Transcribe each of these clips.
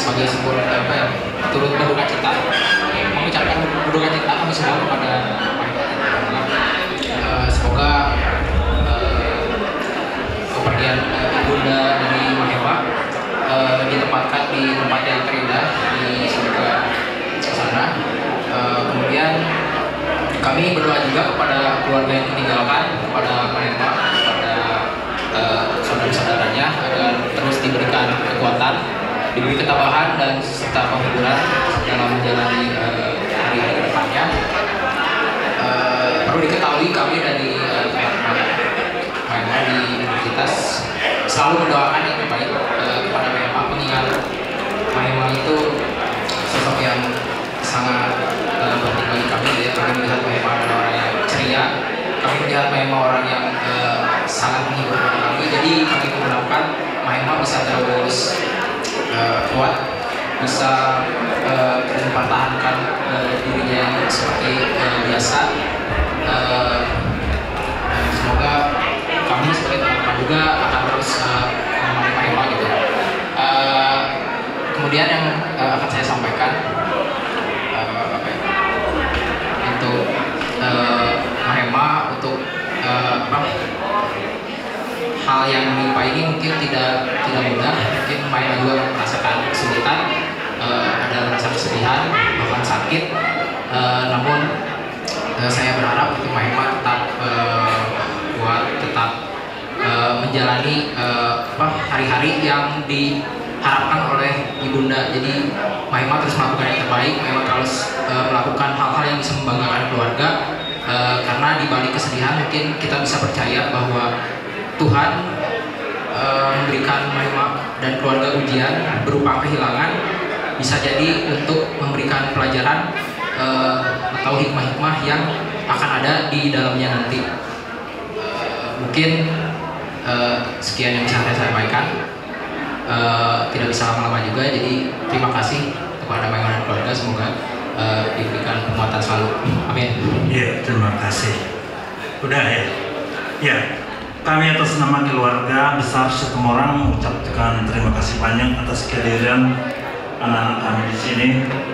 sebagai sebuah turut berduka cita, mengucapkan berduka cita kami semua kepada semoga kepergian ibunda dari Mahema ditempatkan di tempat yang terindah di surga sana. Kemudian kami berdoa juga kepada keluarga yang ditinggalkan, kepada Mahema, kepada saudara-saudaranya agar terus diberikan kekuatan, diberi ketabahan dan serta penghiburan dalam menjalani hari-hari ke depannya. Perlu diketahui kami dari Mahema di universitas selalu mendoakan yang terbaik kepada Mahema, mengingat Mahema itu sosok yang sangat penting bagi kami. Kami melihat Mahema adalah orang yang ceria, kami melihat Mahema orang yang sangat menghibur kami. Jadi kami mengharapkan Mahema bisa terus kuat, bisa mempertahankan dirinya yang seperti biasa. Semoga kami sebagai teman-teman juga akan terus menemani Mahema gitu. Kemudian yang akan saya sampaikan untuk Mahema, untuk hal yang menimpa ini mungkin tidak mudah. Mungkin Mahema juga merasakan kesulitan, ada rasa kesedihan, bahkan sakit. Namun saya berharap untuk Mahema tetap kuat, tetap menjalani hari-hari yang diharapkan oleh ibunda. Jadi Mahema terus melakukan yang terbaik, Mahema terus melakukan hal-hal yang bisa membanggakan keluarga. Karena di balik kesedihan mungkin kita bisa percaya bahwa Tuhan memberikan Mahema dan keluarga ujian berupa kehilangan, bisa jadi untuk memberikan pelajaran atau hikmah-hikmah yang akan ada di dalamnya nanti. Mungkin sekian yang bisa saya sampaikan, tidak bisa lama-lama juga. Jadi terima kasih kepada Mahema dan keluarga, semoga diberikan penguatan selalu. Amin. Ya, terima kasih. Udah ya. Ya. Kami atas nama keluarga besar Sutomorang mengucapkan terima kasih banyak atas kehadiran anak-anak kami di sini,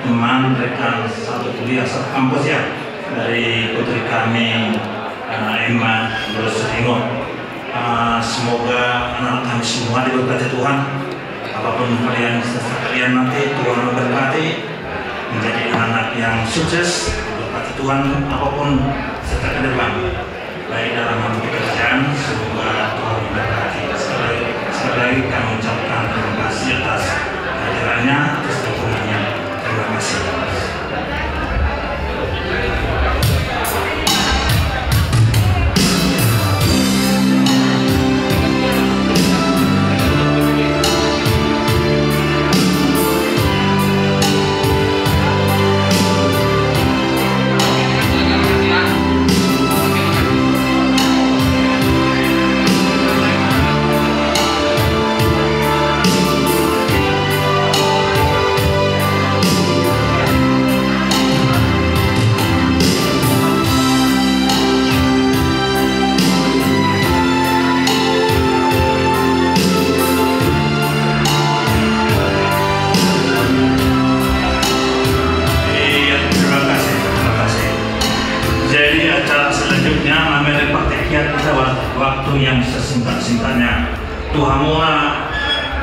teman rekan satu kuliah satu kampus ya, dari putri kami Emma Broseringo. Semoga anak-anak kami semua diberkati Tuhan. Apapun kalian nanti, Tuhan memberkati menjadi anak yang sukses, diberkati Tuhan apapun serta ke depan. Baik dalam pekerjaan, semoga Tuhan memberkati. Sekali lagi kami ucapkan terima kasih atas kehadirannya, atas dukungannya. Terima kasih. kita waktu yang sesingkat-singkatnya. Tuhan moa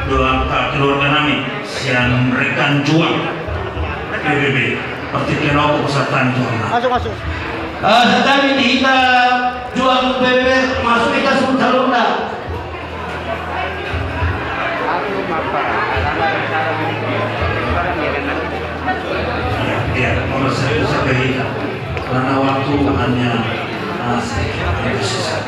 doa keluarga kami yang rekan juang PBB seperti kenapa kesatuan Tuhan. Masuk. Sekali kita juang PBB masuk kita Sultan. Ya, nomor saya karena waktu hanya sedikit sisa.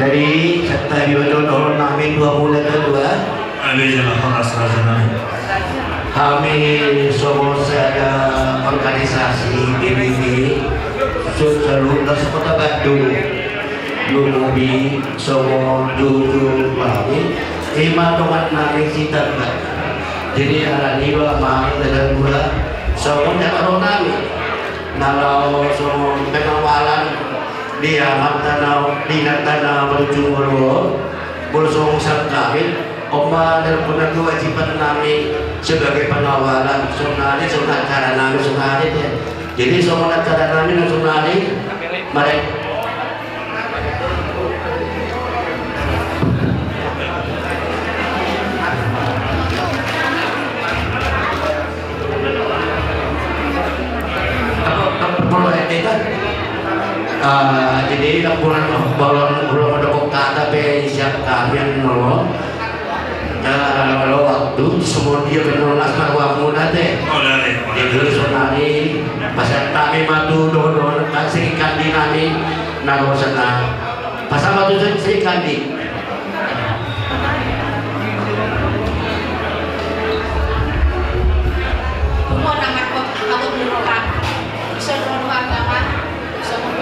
Jadi serta dijodoh kami 2 bulan kedua. Kami jalan rasanya. Kami semua ada organisasi PBB seluruh Kota Bandung. Lumubi semua dulu kami 5 teman kami kita. Jadi ada 5 main dengan gula semua kalau kami. Kalau semua pengawalan dia tanah berujung bersong kawin Oma dan punya kewajiban kami sebagai pengawalan sunari cara kami sunari jadi semua cara kami dan sunari mereka jadi laporan belum ada kata siap kami yang nolong kalau waktu semua dia menolong asmar muda deh jadi sonari pasal kami matu dodo kasih kandi kami naro sana pasal matu kasih kandi semua nama aku menolong bisa menolong nama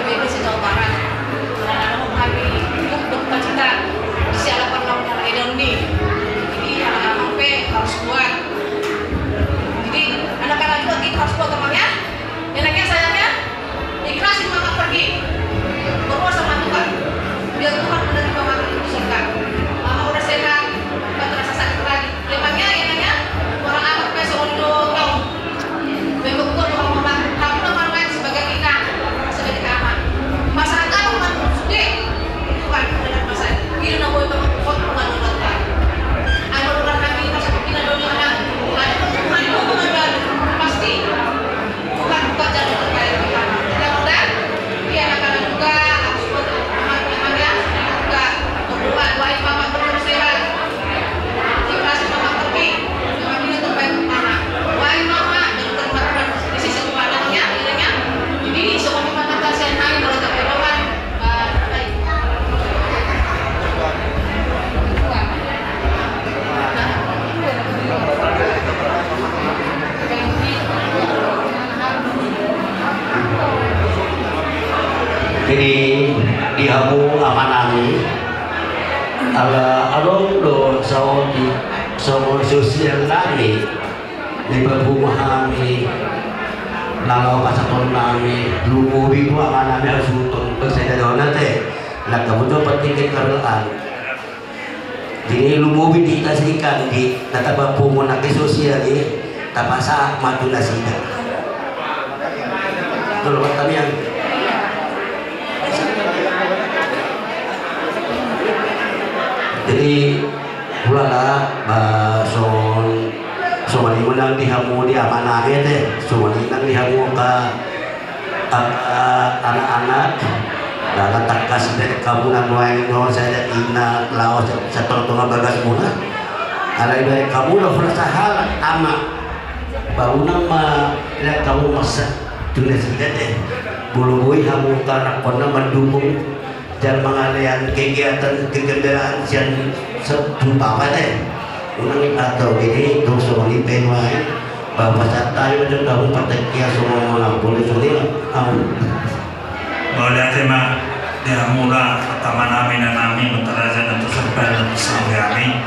PBB Jawa Barat. Anak-anak kami untuk cita siapa perlawanan ekonomi. Jadi anak-anak P harus kuat. Jadi anak-anak juga kita harus kuat temannya. Enaknya sayangnya ikhlasin mama pergi. Berdoa sama Tuhan. Biar Tuhan menerima mama itu surga. Mama udah sehat, bukan terasa sakit lagi. Enaknya orang amat P seluruh kau. Bebek orang mama. Kamu nama sebagai kita. Masyarakat umat sudah bukan dalam masa ini namun bukan bukan ada orang kami masa kita dunia ada pertemuan itu mengajar pasti bukan jalan terbaik kita mudah-mudahan dia anak-anak juga harus teman-temannya juga berdoa doain mama terus sehat dikasih mama pergi mama ini terbaik mana doain mama dan teman-teman di sisi kepadanya akhirnya jadi semua mata kasihan kami kalau jadi dihamu amanami along do saudi semua sosial lagi di berhubungan kalau pasapon nami lumu bibu amanami harus utun bersama dona teh nak kamu tuh penting kerelaan jadi lumu bibu dikasihkan di data berhubungan lagi sosial ini tapasa matu nasida kalau kami yang jadi ulala somali menang dihamu di amanah teh somali menang dihamu ke anak-anak dalam takas dari kabunan lain no saya ina laos setor tunga bagas muna alai dari kamu lo merasa hal ama baru nama lihat kamu masa tulis deh bulu boy hamu karena kona mendukung dan mengalian kegiatan kegendaraan yang serupa apa deh unang atau ini dong somali penwai bahwa saat tayo dan kamu pakai semua malam boleh sulit kamu boleh tema dia mula taman amin dan amin menteraja dan terserba dan bersama kami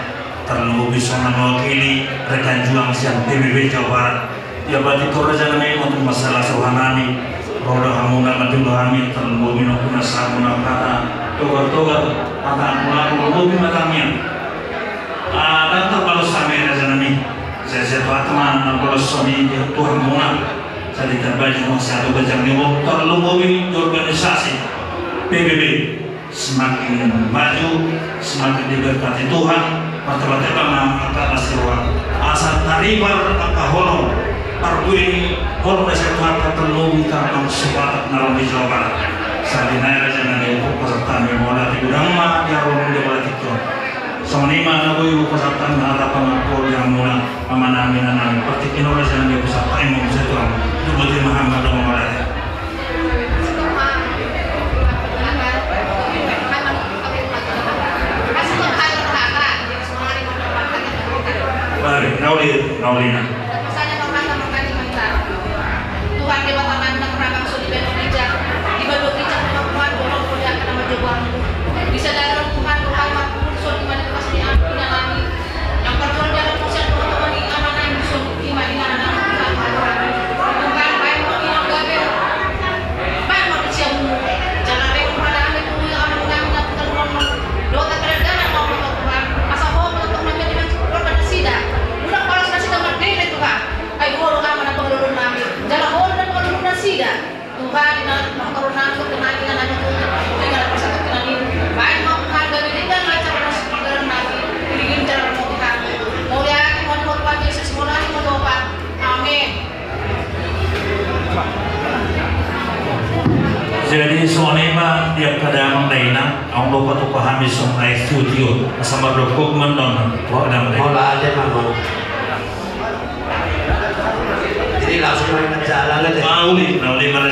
terlalu bisa mewakili rekan juang siang PBB Jawa Barat. Ya berarti Toraja kami untuk masalah suhanami roda hamuna madul kami terlalu bina kuna samuna kata togar akan mula lebih matangnya. Dan terbalas kami raja kami saya teman terbalas kami Tuhan muna jadi terbaju satu bajang nimo terlalu bina organisasi PBB semakin maju, semakin diberkati Tuhan. Mata-mata mengangkat asirwa asal taribar akaholong perguin holong desa Tuhan terlalu minta sempat nalar di Jawa Barat. Saat ini raja nanti peserta memola di gudang mah dia rolong di balik itu. Semenima nabu ibu peserta harapan aku yang mula amanami nanami. Pertikin orang raja nanti peserta yang mau bisa Tuhan. Jumlah Muhammad dan Muhammad. Naulina. Misalnya makan Tuhan di batangan dan ragam sudi beno bijak di badu bijak kemampuan dorong kuliah ke nama jebang bisa dalam Tuhan makmur sudi mana pasti punya lagi yang perjuang jalan usia teman-teman ini amanah yang bisa iman dengan anak Tuhan baik mau hilang gabe baik mau disiap jangan rewel pada ambil dulu yang aman mengambil terlalu doa terkadang mau Tuhan asal mau untuk menjadi korban sida udah kalau sudah sida merdeka Tuhan ay guru aman na pagulungan namin jalan holo na pagulungan na sida Tuhan na makarunan ko kinani na namin tinggal pasakot kinani baik mau harga binigyan na cara na pagulungan namin binigyan cara mo Tuhan mau lihat mo Tuhan Yesus mo na mo Tuhan amin. Jadi sonema dia kadang mendaina ang lupa tu pahami sonai studio sama dokuk mendon kadang Mola aja mama. Jadi langsung main jalan aja. Nauli mana